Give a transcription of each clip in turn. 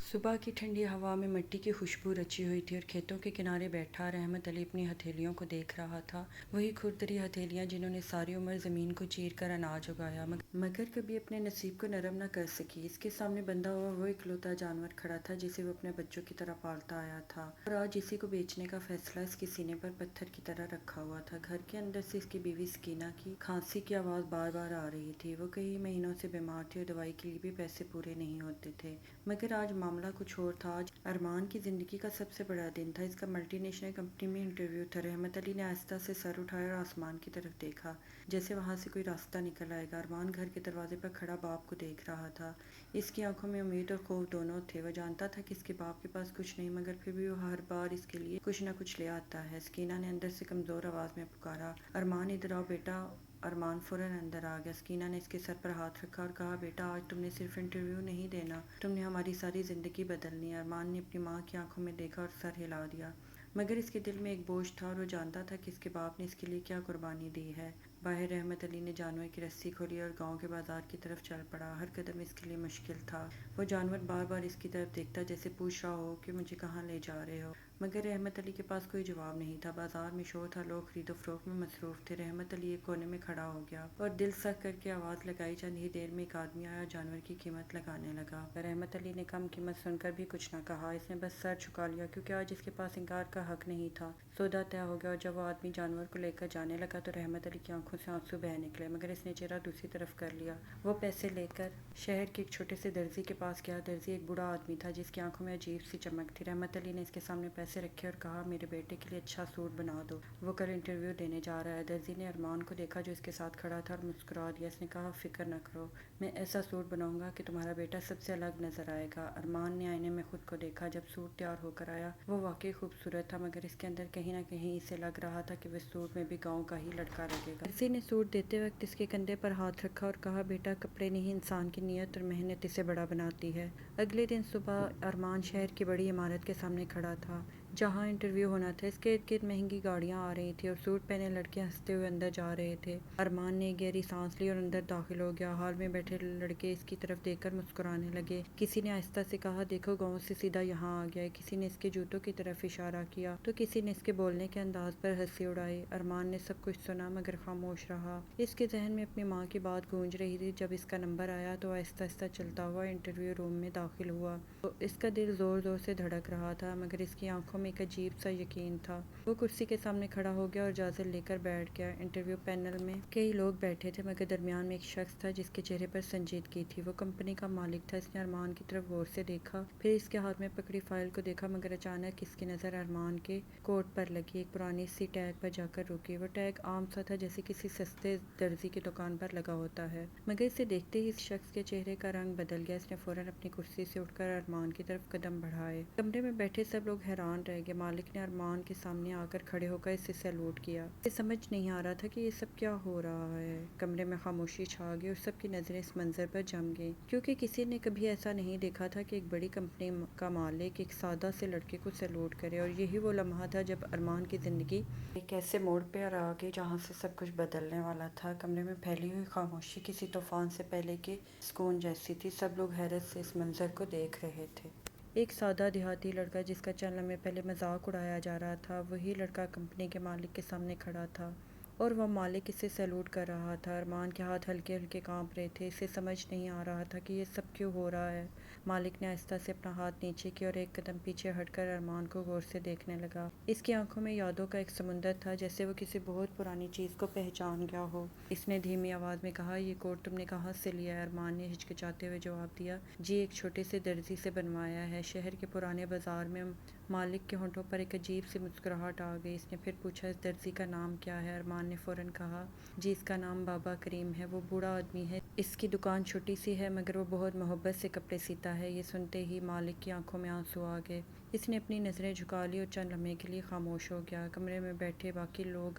صبح کی ٹھنڈی ہوا میں مٹی کی خوشبو رچی ہوئی تھی اور کھیتوں کے کنارے بیٹھا رحمت علی اپنی ہتھیلیوں کو دیکھ رہا تھا، وہی کھردری ہتھیلیاں جنہوں نے ساری عمر زمین کو چیر کر اناج اگایا مگر کبھی اپنے نصیب کو نرم نہ کر سکی۔ اس کے سامنے بندھا ہوا وہ اکلوتا جانور کھڑا تھا جسے وہ اپنے بچوں کی طرح پالتا آیا تھا، اور آج اسی کو بیچنے کا فیصلہ اس کے سینے پر پتھر کی طرح رکھا ہوا تھا۔ گھر کے اندر سے اس کی بیوی سکینہ کی کھانسی کی آواز بار بار آ رہی تھی۔ وہ کئی مہینوں سے بیمار تھی اور دوائی کے لیے بھی پیسے پورے نہیں ہوتے تھے، مگر آج معاملہ کچھ اور تھا۔ آج ارمان کی زندگی کا سب سے بڑا دن تھا۔ اس کا ملٹی نیشنل کمپنی میں انٹرویو تھا۔ رحمت علی نے آہستہ سے سر اٹھایا اور آسمان کی طرف دیکھا، جیسے وہاں سے کوئی راستہ نکل آئے گا۔ ارمان گھر کے دروازے پر کھڑا باپ کو دیکھ رہا تھا۔ اس کی آنکھوں میں امید اور خوف دونوں تھے۔ وہ جانتا تھا کہ اس کے باپ کے پاس کچھ نہیں، مگر پھر بھی وہ ہر بار اس کے لیے کچھ نہ کچھ لے آتا ہے۔ سکینہ نے اندر سے کمزور آواز میں پکارا، ارمان ادھر آؤ بیٹا۔ ارمان فوراً اندر آ گیا۔ سکینہ نے اس کے سر پر ہاتھ رکھا اور کہا، بیٹا آج تم نے صرف انٹرویو نہیں دینا، تم نے ہماری ساری زندگی بدلنی ہے۔ ارمان نے اپنی ماں کی آنکھوں میں دیکھا اور سر ہلا دیا، مگر اس کے دل میں ایک بوجھ تھا اور وہ جانتا تھا کہ اس کے باپ نے اس کے لیے کیا قربانی دی ہے۔ باہر رحمت علی نے جانور کی رسی کھولی اور گاؤں کے بازار کی طرف چل پڑا۔ ہر قدم اس کے لیے مشکل تھا۔ وہ جانور بار بار اس کی طرف دیکھتا جیسے پوچھ رہا ہو کہ مجھے کہاں لے جا رہے ہو، مگر رحمت علی کے پاس کوئی جواب نہیں تھا۔ بازار میں شور تھا، لوگ خرید و فروخت میں مصروف تھے۔ رحمت علی ایک کونے میں کھڑا ہو گیا اور دل سخت کر کے آواز لگائی۔ چند ہی دیر میں ایک آدمی آیا اور جانور کی قیمت لگانے لگا۔ رحمت علی نے کم قیمت سن کر بھی کچھ نہ کہا۔ اس نے بس سر جھکا لیا کیونکہ آج اس کے پاس انکار کا حق نہیں تھا۔ سودا طے ہو گیا اور جب وہ آدمی جانور کو لے کر جانے لگا تو رحمت علی کی آنکھوں سے آنسو بہہ نکلے، مگر اس نے چہرہ دوسری طرف کر لیا۔ وہ پیسے لے کر شہر کے ایک چھوٹے سے درزی کے پاس گیا۔ درزی ایک بوڑھا آدمی تھا جس کی آنکھوں میں عجیب سی چمک تھی۔ رحمت علی نے اس کے سامنے پیسے رکھے اور کہا، میرے بیٹے کے لیے اچھا سوٹ بنا دو، وہ کل انٹرویو دینے جا رہا ہے۔ درزی نے ارمان کو دیکھا جو اس کے ساتھ کھڑا تھا اور مسکرا دیا۔ اس نے کہا، فکر نہ کرو، میں ایسا سوٹ بناؤں گا کہ تمہارا بیٹا سب سے الگ نظر آئے گا۔ ارمان نے آئینے میں خود کو دیکھا۔ جب سوٹ تیار ہو کر آیا وہ واقعی خوبصورت تھا، مگر اس کے اندر کہیں نہ کہیں اسے لگ رہا تھا کہ وہ سوٹ میں بھی گاؤں کا ہی لڑکا لگے گا۔ درزی نے سوٹ دیتے وقت اس کے کندھے پر ہاتھ رکھا اور کہا، بیٹا کپڑے نہیں، انسان کی نیت اور محنت اسے بڑا بناتی ہے۔ اگلے دن صبح ارمان شہر کی بڑی عمارت کے سامنے کھڑا تھا جہاں انٹرویو ہونا تھا۔ اس کے ارد گرد مہنگی گاڑیاں آ رہی تھیں اور سوٹ پہنے لڑکے ہنستے ہوئے اندر جا رہے تھے۔ ارمان نے گہری سانس لی اور اندر داخل ہو گیا۔ ہال میں بیٹھے لڑکے اس کی طرف دیکھ کر مسکرانے لگے۔ کسی نے آہستہ سے کہا، دیکھو گاؤں سے سیدھا یہاں آ گیا ہے۔ کسی نے اس کے جوتوں کی طرف اشارہ کیا تو کسی نے اس کے بولنے کے انداز پر ہنسی اڑائی۔ ارمان نے سب کچھ سنا مگر خاموش رہا۔ اس کے ذہن میں اپنی ماں کی بات گونج رہی تھی۔ جب اس کا نمبر آیا تو آہستہ آہستہ چلتا ہوا انٹرویو روم میں داخل ہوا۔ اس کا دل زور زور سے دھڑک رہا تھا، مگر اس کی آنکھوں میں ایک عجیب سا یقین تھا۔ وہ کرسی کے سامنے کھڑا ہو گیا اور اجازت لے کر بیٹھ گیا۔ انٹرویو پینل میں کئی لوگ بیٹھے تھے مگر درمیان میں ایک شخص تھا جس کے چہرے پر سنجیدگی تھی۔ وہ کمپنی کا مالک تھا۔ اس نے ارمان کی طرف غور سے دیکھا، پھر اس کے ہاتھ میں پکڑی فائل کو دیکھا، مگر اچانک اس کی نظر ارمان کے کوٹ پر لگی۔ ایک پرانی سی ٹیگ پر جا کر رکی۔ وہ ٹیگ عام سا تھا جیسے کسی سستے درزی کی دکان پر لگا ہوتا ہے، مگر اسے دیکھتے ہی اس شخص کے چہرے کا رنگ بدل گیا۔ اس نے فوراً اپنی کرسی سے اٹھ کر ارمان کی طرف قدم بڑھائے۔ کمرے میں بیٹھے سب لوگ حیران رہ گئے۔ مالک نے ارمان کے سامنے آ کر کھڑے ہو کر اسے سیلوٹ کیا۔ اسے سمجھ نہیں آ رہا تھا کہ یہ سب کیا ہو رہا ہے۔ کمرے میں خاموشی چھا گئی اور سب کی نظریں اس منظر پر جم گئیں، کیونکہ کسی نے کبھی ایسا نہیں دیکھا تھا کہ ایک بڑی کمپنی کا مالک ایک سادہ سے لڑکے کو سیلوٹ کرے۔ اور یہی وہ لمحہ تھا جب ارمان کی زندگی ایک ایسے موڑ پر آ گئی جہاں سے سب کچھ بدلنے والا تھا۔ کمرے میں پھیلی ہوئی خاموشی کسی طوفان سے پہلے کے سکون جیسی تھی۔ سب لوگ حیرت سے اس منظر کو دیکھ رہے تھے۔ ایک سادہ دیہاتی لڑکا جس کا چند لمحے پہلے مذاق اڑایا جا رہا تھا، وہی لڑکا کمپنی کے مالک کے سامنے کھڑا تھا اور وہ مالک اسے سیلوٹ کر رہا تھا۔ ارمان کے ہاتھ ہلکے ہلکے کانپ رہے تھے۔ اسے سمجھ نہیں آ رہا تھا کہ یہ سب کیوں ہو رہا ہے۔ مالک نے آہستہ سے اپنا ہاتھ نیچے کیا اور ایک قدم پیچھے ہٹ کر ارمان کو غور سے دیکھنے لگا۔ اس کی آنکھوں میں یادوں کا ایک سمندر تھا، جیسے وہ کسی بہت پرانی چیز کو پہچان گیا ہو۔ اس نے دھیمی آواز میں کہا، یہ کوٹ تم نے کہاں سے لیا ہے؟ ارمان نے ہچکچاتے ہوئے جواب دیا، جی ایک چھوٹے سے درزی سے بنوایا ہے، شہر کے پرانے بازار میں۔ مالک کے ہونٹوں پر ایک عجیب سی مسکراہٹ آ گئی۔ اس نے پھر پوچھا، اس درزی کا نام کیا ہے؟ ارمان نے فوراً کہا، جی اس کا نام بابا کریم ہے۔ وہ بوڑھا آدمی ہے، اس کی دکان چھوٹی سی ہے مگر وہ بہت محبت سے کپڑے سیتا ہے۔ یہ سنتے ہی مالک کی آنکھوں میں آنسو آ گئے۔ اس نے اپنی نظریں جھکا لی اور چند لمحے کے لیے خاموش ہو گیا۔ کمرے میں بیٹھے باقی لوگ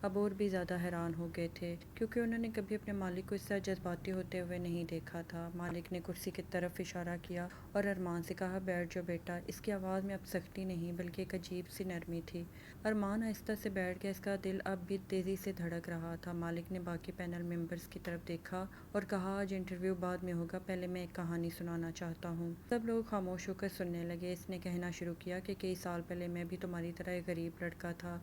اب اور بھی زیادہ حیران ہو گئے تھے کیونکہ انہوں نے کبھی اپنے مالک کو اس طرح جذباتی ہوتے ہوئے نہیں دیکھا تھا۔ مالک نے کرسی کی طرف اشارہ کیا اور ارمان سے کہا، بیٹھ جاؤ بیٹا۔ اس کی آواز میں اب سختی نہیں بلکہ ایک عجیب سی نرمی تھی۔ ارمان آہستہ سے بیٹھ گیا، اس کا دل اب بھی تیزی سے دھڑک رہا تھا۔ مالک نے باقی پینل ممبرز کی طرف دیکھا اور کہا، آج انٹرویو بعد میں ہوگا، پہلے میں ایک کہانی سنانا چاہتا ہوں۔ سب لوگ خاموش ہو کر سننے لگے۔ اس نے کہنا شروع کیا کہ کئی سال پہلے میں بھی تمہاری طرح ایک غریب لڑکا تھا۔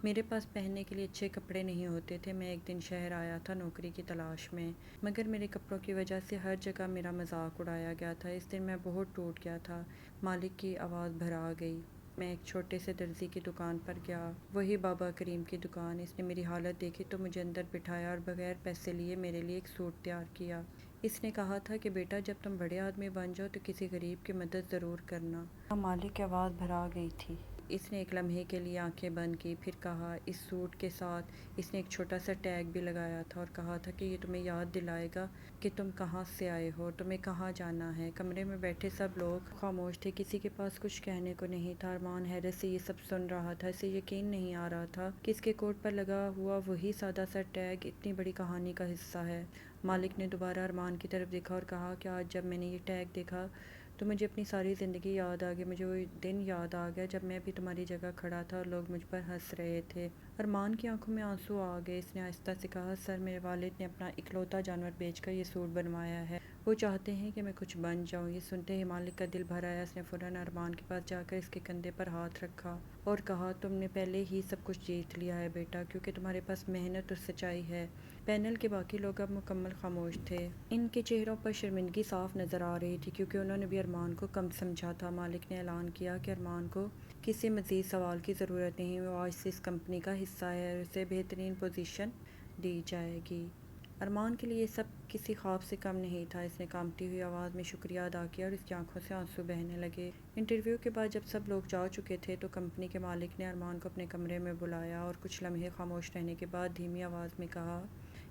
میرے پاس پہننے کے لیے اچھے کپڑے نہیں ہوتے تھے۔ میں ایک دن شہر آیا تھا نوکری کی تلاش میں، مگر میرے کپڑوں کی وجہ سے ہر جگہ میرا مذاق اڑایا گیا تھا۔ اس دن میں بہت ٹوٹ گیا تھا۔ مالک کی آواز بھرا گئی۔ میں ایک چھوٹے سے درزی کی دکان پر گیا، وہی بابا کریم کی دکان۔ اس نے میری حالت دیکھی تو مجھے اندر بٹھایا اور بغیر پیسے لیے میرے لیے ایک سوٹ تیار کیا۔ اس نے کہا تھا کہ بیٹا، جب تم بڑے آدمی بن جاؤ تو کسی غریب کی مدد ضرور کرنا۔ مالک کی آواز بھرا گئی تھی۔ اس نے ایک لمحے کے لیے آنکھیں بند کی، پھر کہا، اس سوٹ کے ساتھ اس نے ایک چھوٹا سا ٹیگ بھی لگایا تھا اور کہا تھا کہ یہ تمہیں یاد دلائے گا کہ تم کہاں سے آئے ہو، تمہیں کہاں جانا ہے۔ کمرے میں بیٹھے سب لوگ خاموش تھے، کسی کے پاس کچھ کہنے کو نہیں تھا۔ ارمان حیرت سے یہ سب سن رہا تھا۔ اسے یقین نہیں آ رہا تھا کہ اس کے کوٹ پر لگا ہوا وہی سادہ سا ٹیگ اتنی بڑی کہانی کا حصہ ہے۔ مالک نے دوبارہ ارمان کی طرف دیکھا اور کہا کہ آج جب میں نے یہ ٹیگ دیکھا تو مجھے اپنی ساری زندگی یاد آ گئی۔ مجھے وہ دن یاد آ گیا جب میں بھی تمہاری جگہ کھڑا تھا اور لوگ مجھ پر ہنس رہے تھے۔ ارمان کی آنکھوں میں آنسو آ گئے۔ اس نے آہستہ سے کہا، سر، میرے والد نے اپنا اکلوتا جانور بیچ کر یہ سوٹ بنوایا ہے۔ وہ چاہتے ہیں کہ میں کچھ بن جاؤں۔ یہ سنتے ہی مالک کا دل بھر آیا۔ اس نے فوراً ارمان کے پاس جا کر اس کے کندھے پر ہاتھ رکھا اور کہا، تم نے پہلے ہی سب کچھ جیت لیا ہے بیٹا، کیونکہ تمہارے پاس محنت اور سچائی ہے۔ پینل کے باقی لوگ اب مکمل خاموش تھے۔ ان کے چہروں پر شرمندگی صاف نظر آ رہی تھی کیونکہ انہوں نے بھی ارمان کو کم سمجھا تھا۔ مالک نے اعلان کیا کہ ارمان کو کسی مزید سوال کی ضرورت نہیں، وہ آج سے اس کمپنی کا حصہ ہے اور اسے بہترین پوزیشن دی جائے گی۔ ارمان کے لیے یہ سب کسی خواب سے کم نہیں تھا۔ اس نے کانپتی ہوئی آواز میں شکریہ ادا کیا اور اس کی آنکھوں سے آنسو بہنے لگے۔ انٹرویو کے بعد جب سب لوگ جا چکے تھے تو کمپنی کے مالک نے ارمان کو اپنے کمرے میں بلایا اور کچھ لمحے خاموش رہنے کے بعد دھیمی آواز میں کہا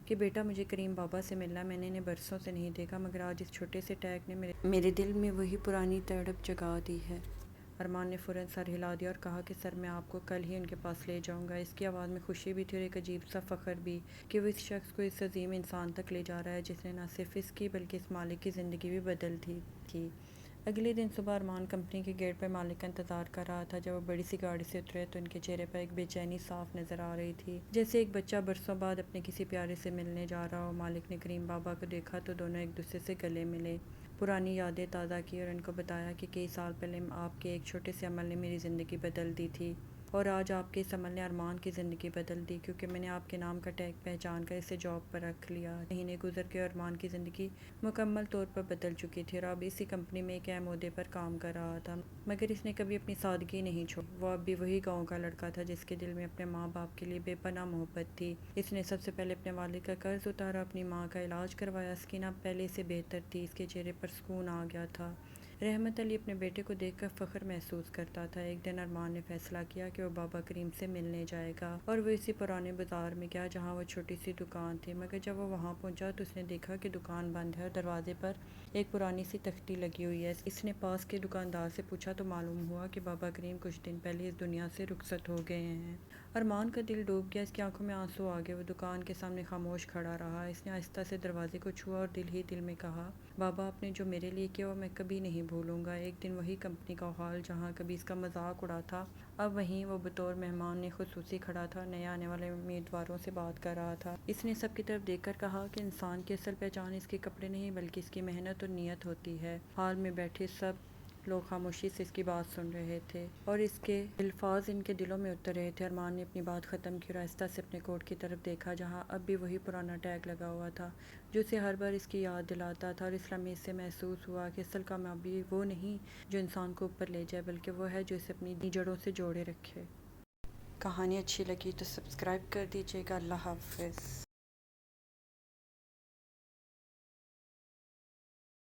کہ بیٹا، مجھے کریم بابا سے ملنا ہے۔ میں نے انہیں برسوں سے نہیں دیکھا، مگر آج اس چھوٹے سے ٹیگ نے میرے دل میں وہی پرانی تڑپ جگا دی ہے۔ ارمان نے فوراً سر ہلا دیا اور کہا کہ سر، میں آپ کو کل ہی ان کے پاس لے جاؤں گا۔ اس کی آواز میں خوشی بھی تھی اور ایک عجیب سا فخر بھی کہ وہ اس شخص کو اس عظیم انسان تک لے جا رہا ہے جس نے نہ صرف اس کی بلکہ اس مالک کی زندگی بھی بدل دی تھی۔ اگلے دن صبح ارمان کمپنی کے گیٹ پر مالک کا انتظار کر رہا تھا۔ جب وہ بڑی سی گاڑی سے اترے تو ان کے چہرے پر ایک بے چینی صاف نظر آ رہی تھی، جیسے ایک بچہ برسوں بعد اپنے کسی پیارے سے ملنے جا رہا ہو۔ مالک نے کریم بابا کو دیکھا تو دونوں ایک دوسرے سے گلے ملے، پرانی یادیں تازہ کی اور ان کو بتایا کہ کئی سال پہلے آپ کے ایک چھوٹے سے عمل نے میری زندگی بدل دی تھی اور آج آپ کے اس عمل نے ارمان کی زندگی بدل دی، کیونکہ میں نے آپ کے نام کا ٹیگ پہچان کر اسے جاب پر رکھ لیا۔ مہینے گزر کے ارمان کی زندگی مکمل طور پر بدل چکی تھی اور اب اسی کمپنی میں ایک اہم عہدے پر کام کر رہا تھا، مگر اس نے کبھی اپنی سادگی نہیں چھوڑی۔ وہ اب بھی وہی گاؤں کا لڑکا تھا جس کے دل میں اپنے ماں باپ کے لیے بے پناہ محبت تھی۔ اس نے سب سے پہلے اپنے والد کا قرض اتارا، اپنی ماں کا علاج کروایا۔ سکینہ پہلے سے بہتر تھی، اس کے چہرے پر سکون آ گیا تھا۔ رحمت علی اپنے بیٹے کو دیکھ کر فخر محسوس کرتا تھا۔ ایک دن ارمان نے فیصلہ کیا کہ وہ بابا کریم سے ملنے جائے گا اور وہ اسی پرانے بازار میں گیا جہاں وہ چھوٹی سی دکان تھی، مگر جب وہ وہاں پہنچا تو اس نے دیکھا کہ دکان بند ہے اور دروازے پر ایک پرانی سی تختی لگی ہوئی ہے۔ اس نے پاس کے دکاندار سے پوچھا تو معلوم ہوا کہ بابا کریم کچھ دن پہلے اس دنیا سے رخصت ہو گئے ہیں۔ ارمان کا دل ڈوب گیا، اس کی آنکھوں میں آنسو آ گئے۔ وہ دکان کے سامنے خاموش کھڑا رہا۔ اس نے آہستہ سے دروازے کو چھوا اور دل ہی دل میں کہا، بابا، آپ نے جو میرے لیے کیا وہ میں کبھی نہیں بھولوں گا۔ ایک دن وہی کمپنی کا ہال جہاں کبھی اس کا مذاق اڑا تھا، اب وہیں وہ بطور مہمان خصوصی کھڑا تھا اور نئے آنے والے امیدواروں سے بات کر رہا تھا۔ اس نے سب کی طرف دیکھ کر کہا کہ انسان کی اصل پہچان اس کے کپڑے نہیں بلکہ اس کی محنت اور نیت ہوتی ہے۔ ہال میں بیٹھے سب لوگ خاموشی سے اس کی بات سن رہے تھے اور اس کے الفاظ ان کے دلوں میں اتر رہے تھے۔ ارمان نے اپنی بات ختم کی اور آہستہ سے اپنے کوٹ کی طرف دیکھا جہاں اب بھی وہی پرانا ٹیگ لگا ہوا تھا جو اسے ہر بار اس کی یاد دلاتا تھا، اور اس لمحے سے محسوس ہوا کہ اصل کامیابی وہ نہیں جو انسان کو اوپر لے جائے بلکہ وہ ہے جو اسے اپنی جڑوں سے جوڑے رکھے۔ کہانی اچھی لگی تو سبسکرائب کر دیجیے گا۔ اللہ حافظ۔